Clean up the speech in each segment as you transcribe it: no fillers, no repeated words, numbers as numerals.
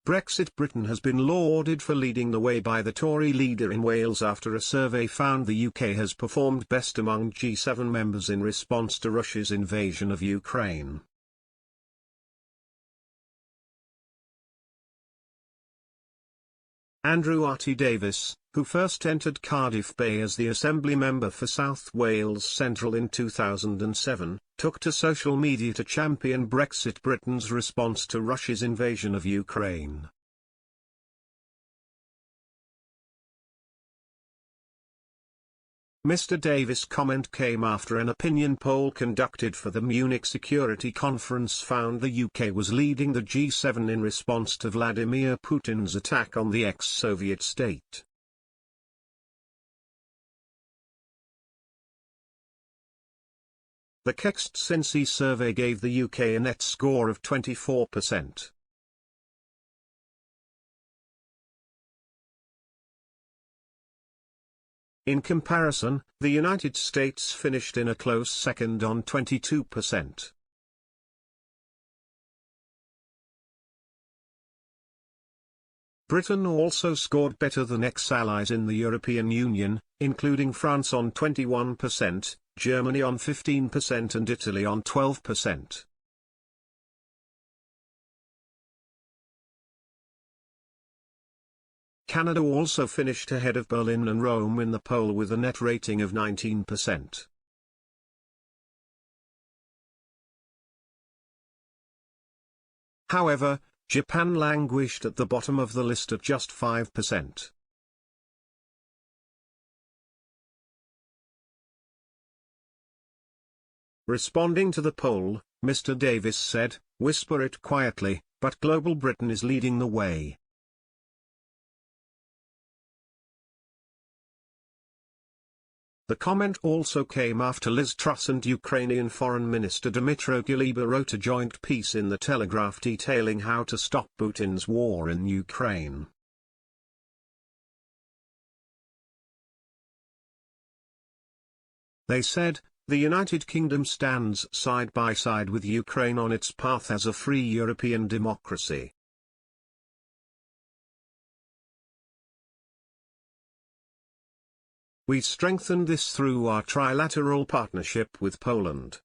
Brexit Britain has been lauded for leading the way by the Tory leader in Wales after a survey found the UK has performed best among G7 members in response to Russia's invasion of Ukraine. Andrew R.T. Davis, who first entered Cardiff Bay as the Assembly member for South Wales Central in 2007, took to social media to champion Brexit Britain's response to Russia's invasion of Ukraine. Mr. Davis' comment came after an opinion poll conducted for the Munich Security Conference found the UK was leading the G7 in response to Vladimir Putin's attack on the ex-Soviet state. The Kextsinci survey gave the UK a net score of 24%. In comparison, the United States finished in a close second on 22%. Britain also scored better than ex-allies in the European Union, including France on 21%, Germany on 15% and Italy on 12%. Canada also finished ahead of Berlin and Rome in the poll with a net rating of 19%. However, Japan languished at the bottom of the list at just 5%. Responding to the poll, Mr. Davis said, "Whisper it quietly, but global Britain is leading the way." The comment also came after Liz Truss and Ukrainian Foreign Minister Dmytro Kuleba wrote a joint piece in The Telegraph detailing how to stop Putin's war in Ukraine. They said, "The United Kingdom stands side by side with Ukraine on its path as a free European democracy." We strengthened this through our trilateral partnership with Poland.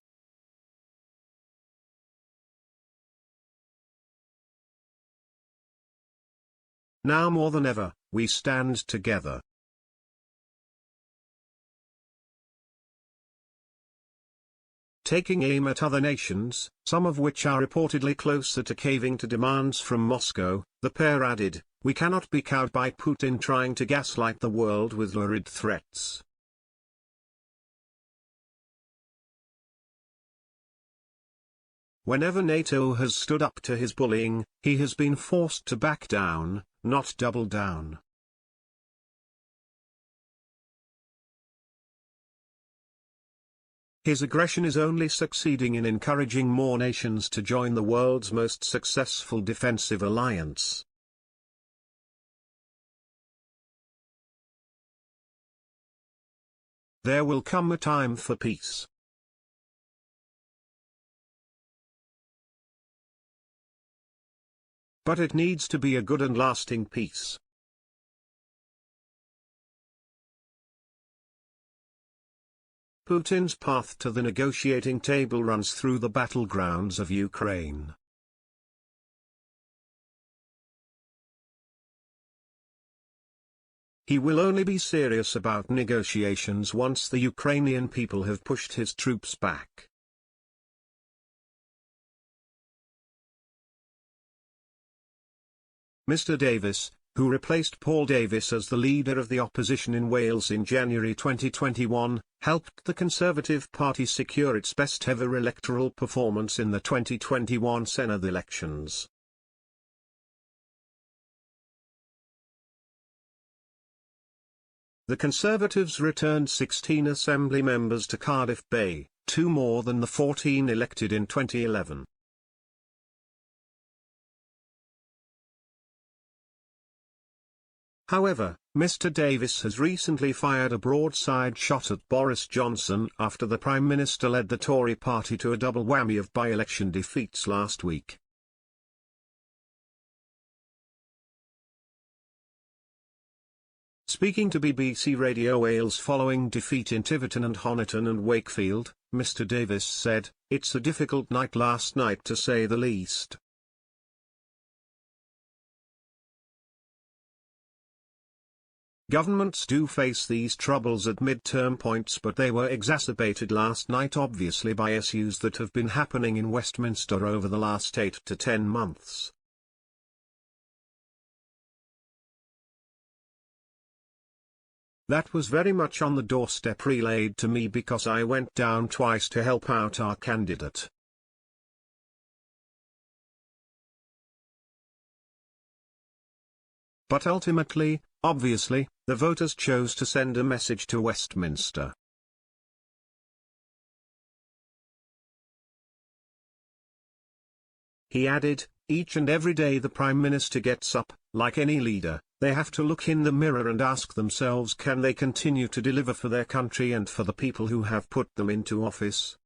Now more than ever, we stand together. Taking aim at other nations, some of which are reportedly closer to caving to demands from Moscow, the pair added, "We cannot be cowed by Putin trying to gaslight the world with lurid threats." Whenever NATO has stood up to his bullying, he has been forced to back down, not double down. His aggression is only succeeding in encouraging more nations to join the world's most successful defensive alliance. There will come a time for peace. But it needs to be a good and lasting peace. Putin's path to the negotiating table runs through the battlegrounds of Ukraine. He will only be serious about negotiations once the Ukrainian people have pushed his troops back. Mr. Davis, who replaced Paul Davis as the leader of the opposition in Wales in January 2021, helped the Conservative Party secure its best-ever electoral performance in the 2021 Senedd elections. The Conservatives returned 16 Assembly members to Cardiff Bay, 2 more than the 14 elected in 2011. However, Mr. Davis has recently fired a broadside shot at Boris Johnson after the Prime Minister led the Tory party to a double whammy of by-election defeats last week. Speaking to BBC Radio Wales following defeat in Tiverton and Honiton and Wakefield, Mr Davis said, "It's a difficult night last night to say the least. Governments do face these troubles at mid-term points, but they were exacerbated last night obviously by issues that have been happening in Westminster over the last 8 to 10 months. That was very much on the doorstep relayed to me because I went down twice to help out our candidate. But ultimately, obviously, the voters chose to send a message to Westminster. He added, each and every day the Prime Minister gets up, like any leader, they have to look in the mirror and ask themselves, can they continue to deliver for their country and for the people who have put them into office?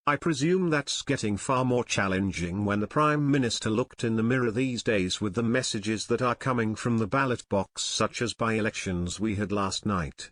I presume that's getting far more challenging when the Prime Minister looked in the mirror these days with the messages that are coming from the ballot box, such as by-elections we had last night.